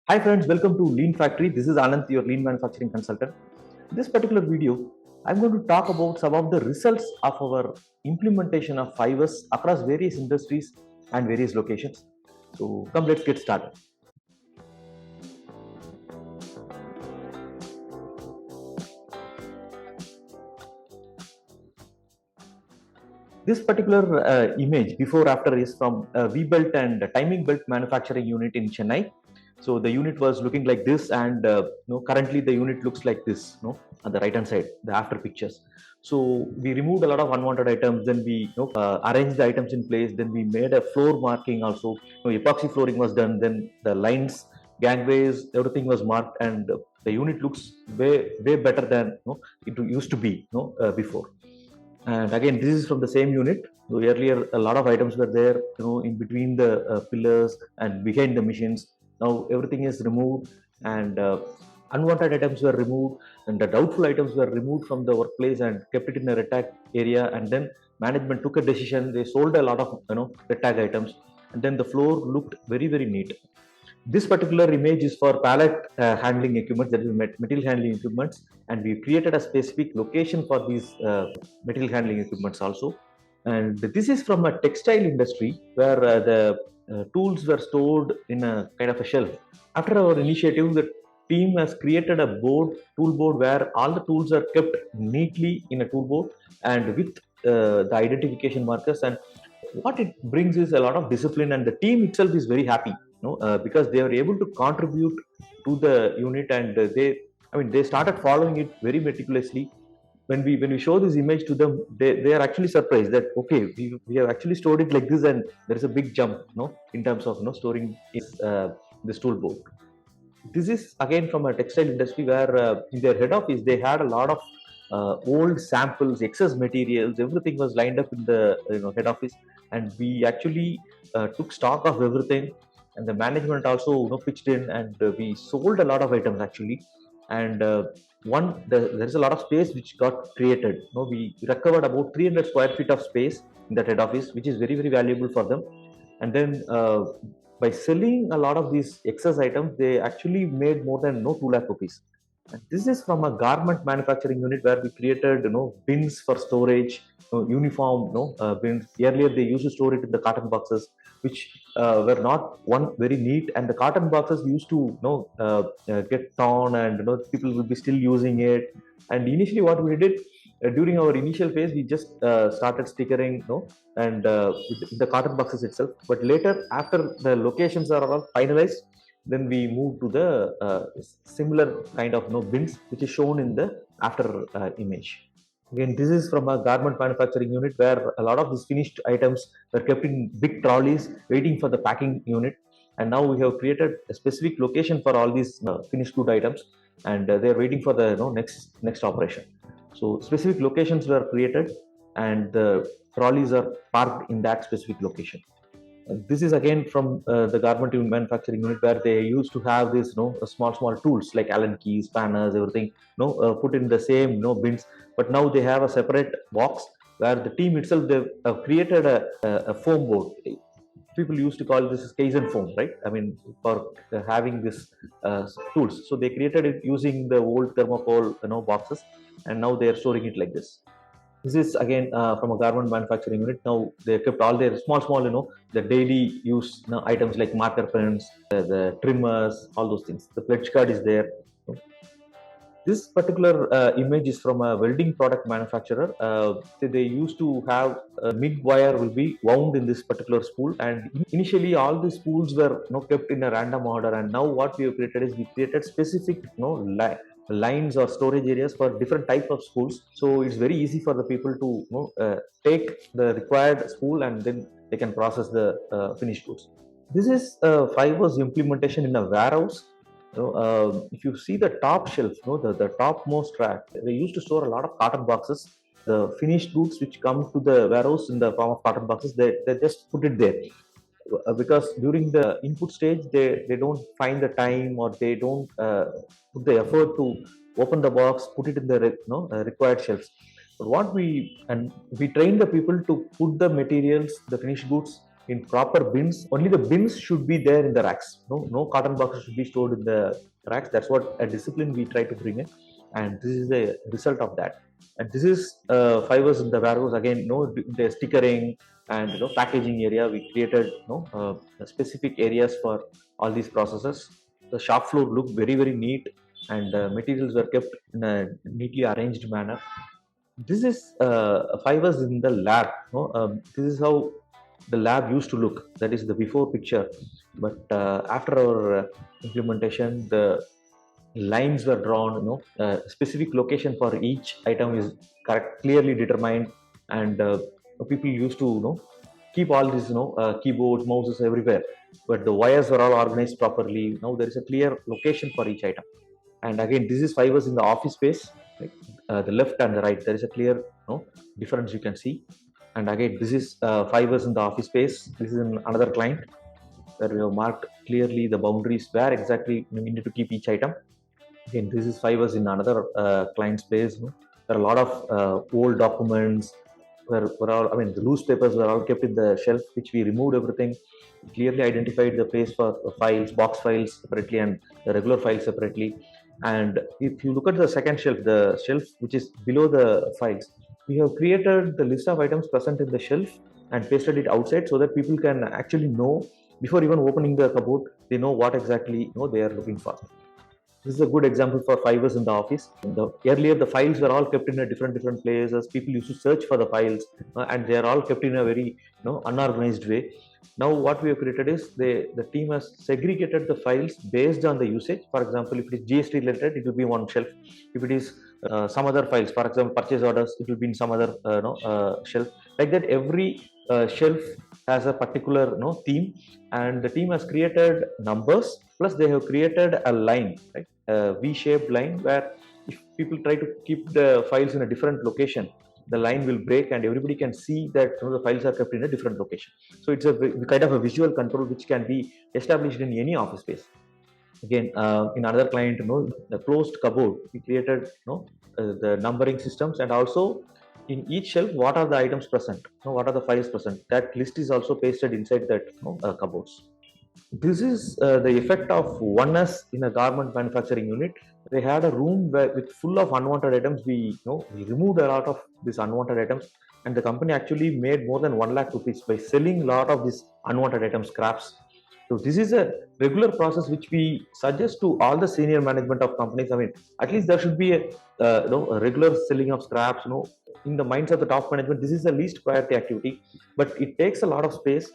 Hi friends, welcome to Lean Factory. This is Anand, your lean manufacturing consultant. In this particular video, I'm going to talk about some of the results of our implementation of 5S across various industries and various locations. So come, let's get started. This particular image before after is from V-belt and timing belt manufacturing unit in Chennai. So the unit was looking like this, and currently the unit looks like this, on the right hand side, the after pictures. So we removed a lot of unwanted items, then we arranged the items in place, then we made a floor marking also. Epoxy flooring was done, then the lines, gangways, everything was marked, and the unit looks way better than it used to be before. And again, this is from the same unit. So earlier, a lot of items were there, in between the pillars and behind the machines. Now everything is removed, and unwanted items were removed, and the doubtful items were removed from the workplace and kept it in a red tag area. And then management took a decision. They sold a lot of red tag items, and then the floor looked very neat. This particular image is for pallet handling equipment, that is material handling equipments, and we created a specific location for these material handling equipments also. And this is from a textile industry where the tools were stored in a kind of a shelf. After our initiative, the team has created a tool board where all the tools are kept neatly in a tool board and with the identification markers. And what it brings is a lot of discipline, and the team itself is very happy, because they were able to contribute to the unit, and they started following it very meticulously. When we show this image to them, they are actually surprised that okay, we have actually stored it like this, and there is a big jump, in terms of storing this tool board. This is again from a textile industry where in their head office they had a lot of old samples, excess materials, everything was lined up in the head office, and we actually took stock of everything, and the management also pitched in, and we sold a lot of items actually. And there's a lot of space which got created. We recovered about 300 square feet of space in that head office, which is very valuable for them. And then by selling a lot of these excess items, they actually made more than 2 lakh rupees. And this is from a garment manufacturing unit where we created bins for storage, uniform bins. Earlier they used to store it in the carton boxes, which were not one very neat, and the carton boxes used to get torn, and people will be still using it. And initially what we did, during our initial phase, we just started stickering, and with the carton boxes itself. But later, after the locations are all finalized, then we move to the similar kind of bins, which is shown in the after image. Again, this is from a garment manufacturing unit where a lot of these finished items were kept in big trolleys waiting for the packing unit. And now we have created a specific location for all these finished good items, and they are waiting for the next operation. So specific locations were created, and the trolleys are parked in that specific location. This is again from the garment manufacturing unit where they used to have these small tools like Allen keys, spanners, everything put in the same bins. But now they have a separate box where the team itself, they've created a foam board. People used to call this Kaizen foam, right? I mean, for having this tools. So they created it using the old thermocol boxes, and now they are storing it like this. This is again from a garment manufacturing unit. Now they kept all their small, the daily use items like marker pens, the trimmers, all those things. The pledge card is there. This particular image is from a welding product manufacturer. They used to have a MIG wire will be wound in this particular spool, and initially all the spools were kept in a random order. And now what we have created is we created specific lines or storage areas for different type of spools. So it's very easy for the people to take the required spool, and then they can process the finished goods. This is a fibers implementation in a warehouse. If you see the top shelf, the topmost rack, they used to store a lot of carton boxes. The finished goods which come to the warehouse in the form of carton boxes, they just put it there. Because during the input stage, they don't find the time, or they don't put the effort to open the box, put it in the required shelves. But we train the people to put the materials, the finished goods, in proper bins. Only the bins should be there in the racks. No cotton boxes should be stored in the racks. That's what a discipline we try to bring in, and this is the result of that. And this is fibers in the warehouse. Again, the stickering and packaging area. We created specific areas for all these processes. The shop floor looked very neat, and materials were kept in a neatly arranged manner. This is fibers in the lab. This is how the lab used to look. That is the before picture. But after our implementation, the lines were drawn. Specific location for each item is clearly determined, and people used to keep all these keyboards, mouses everywhere. But the wires were all organized properly. Now there is a clear location for each item. And again, this is fibers in the office space. Right? The left and the right, there is a clear difference you can see. And again, this is fibers in the office space. This is in another client where we have marked clearly the boundaries where exactly we need to keep each item. Again, this is fibers in another client space. There are a lot of old documents were all, the loose papers were all kept in the shelf, which we removed everything. We clearly identified the place for files, box files separately, and the regular files separately. And if you look at the second shelf, the shelf which is below the files, we have created the list of items present in the shelf and pasted it outside so that people can actually know before even opening the cupboard, they know what exactly they are looking for. This is a good example for fibers in the office. Earlier, the files were all kept in a different places. People used to search for the files, and they are all kept in a very unorganized way. Now, what we have created is the team has segregated the files based on the usage. For example, if it is GST related, it will be on one shelf. If it is some other files, for example, purchase orders, it will be in some other shelf. Like that, every shelf has a particular theme, and the team has created numbers. Plus, they have created a line, right? A V-shaped line where if people try to keep the files in a different location, the line will break and everybody can see that the files are kept in a different location. So it's a kind of a visual control which can be established in any office space. Again, in another client, the closed cupboard, we created the numbering systems, and also in each shelf, what are the items present, what are the files present. That list is also pasted inside that cupboards. This is the effect of oneness in a garment manufacturing unit. They had a room with full of unwanted items. We removed a lot of these unwanted items, and the company actually made more than 1 lakh rupees by selling a lot of these unwanted items, scraps. So this is a regular process which we suggest to all the senior management of companies. At least there should be a regular selling of scraps. In the minds of the top management, this is the least priority activity, but it takes a lot of space.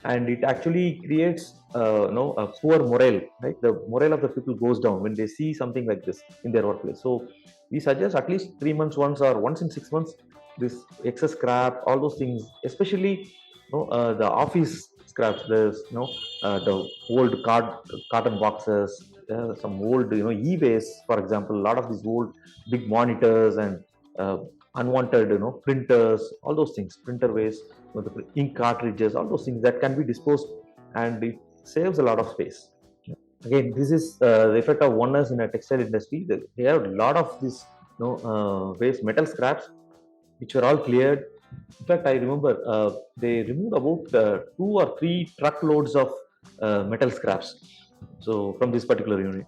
And it actually creates a poor morale, right? The morale of the people goes down when they see something like this in their workplace. So we suggest at least 3 months once or once in 6 months, this excess scrap, all those things, especially the office scraps. There's the old carton boxes, some old e-waste, for example. A lot of these old big monitors and unwanted printers, all those things, printer waste, the ink cartridges, all those things that can be disposed, and it saves a lot of space. Again, this is the effect of oneness in a textile industry. They have a lot of these waste metal scraps which were all cleared. In fact, I remember they removed about 2 or 3 truckloads of metal scraps. So from this particular unit,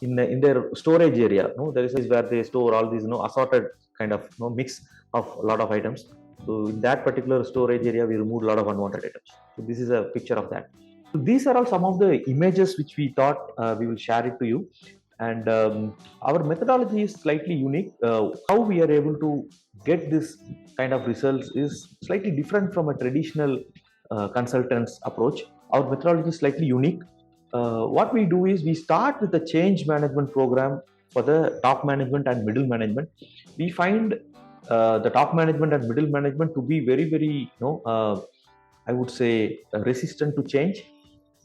in their storage area, there is where they store all these assorted kind of mix of a lot of items. So in that particular storage area, we removed a lot of unwanted items. So this is a picture of that. So these are all some of the images which we thought we will share it to you. And our methodology is slightly unique. How we are able to get this kind of results is slightly different from a traditional consultant's approach. Our methodology is slightly unique. What we do is we start with a change management program for the top management and middle management. We find the top management and middle management to be very, I would say, resistant to change.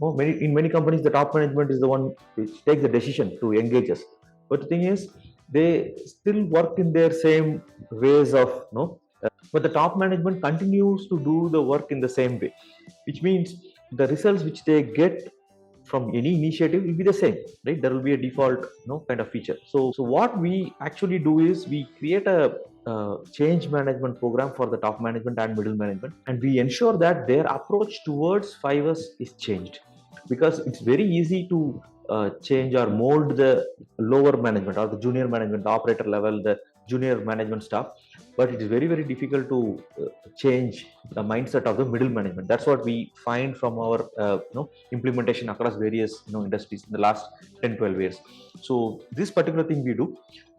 In many companies, the top management is the one which takes the decision to engage us. But the thing is, they still work in their same ways of, but the top management continues to do the work in the same way, which means the results which they get from any initiative will be the same, right? There will be a default kind of feature. So what we actually do is we create a change management program for the top management and middle management, and we ensure that their approach towards 5S is changed, because it's very easy to change or mold the lower management or the junior management, the operator level, the junior management staff, but it is very, very difficult to change the mindset of the middle management. That's what we find from our implementation across various industries in the last 10-12 years. So this particular thing we do.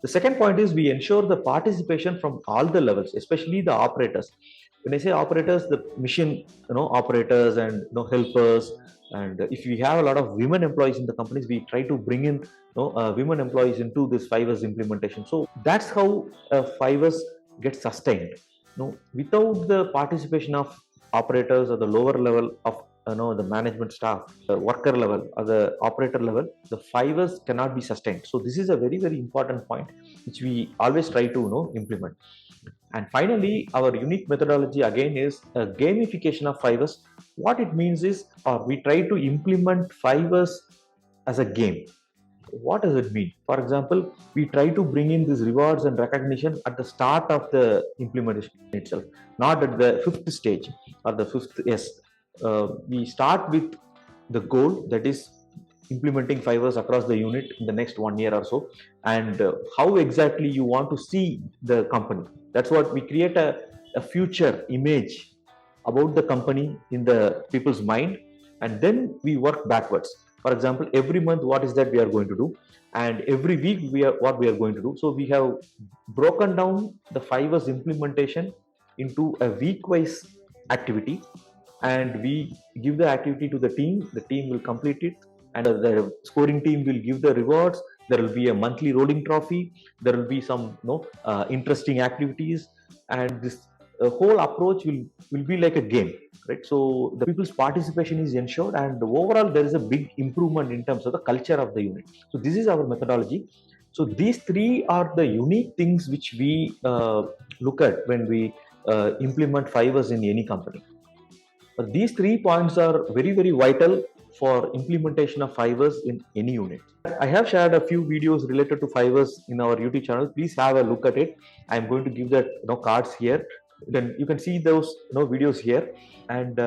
The second point is we ensure the participation from all the levels, especially the operators. When I say operators, the machine operators and helpers. And if we have a lot of women employees in the companies, we try to bring in women employees into this 5S implementation. So that's how 5S gets sustained. Without the participation of operators at the lower level of the management staff, the worker level or the operator level, the 5S cannot be sustained. So this is a very, very important point which we always try to implement. And finally, our unique methodology again is a gamification of 5S. What it means is, we try to implement 5S as a game. What does it mean? For example, we try to bring in these rewards and recognition at the start of the implementation itself, not at the fifth stage or the fifth S. We start with the goal, that is implementing 5S across the unit in the next 1 year or so, and how exactly you want to see the company. That's what we create a future image about the company in the people's mind, and then we work backwards. For example, every month what is that we are going to do, and every week what we are going to do. So we have broken down the 5S implementation into a week-wise activity, and we give the activity to the team will complete it, and the scoring team will give the rewards. There will be a monthly rolling trophy, there will be some interesting activities, and this whole approach will be like a game, right? So the people's participation is ensured, and overall there is a big improvement in terms of the culture of the unit. So this is our methodology. So these three are the unique things which we look at when we implement 5S in any company. But these 3 points are very, very vital for implementation of 5S in any unit. I have shared a few videos related to 5S in our YouTube channel. Please have a look at it. I'm going to give that cards here. Then you can see those videos here. And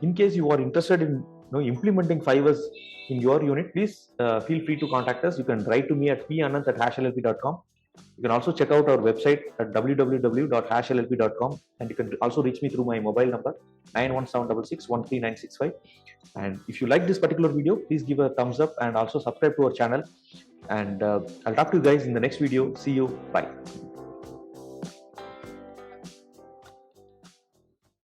in case you are interested in implementing 5S in your unit, please feel free to contact us. You can write to me at pananth@hashllp.com. You can also check out our website at www.hashllp.com, and you can also reach me through my mobile number 91766 And if you like this particular video, please give a thumbs up and also subscribe to our channel. And I'll talk to you guys in the next video. See you. Bye.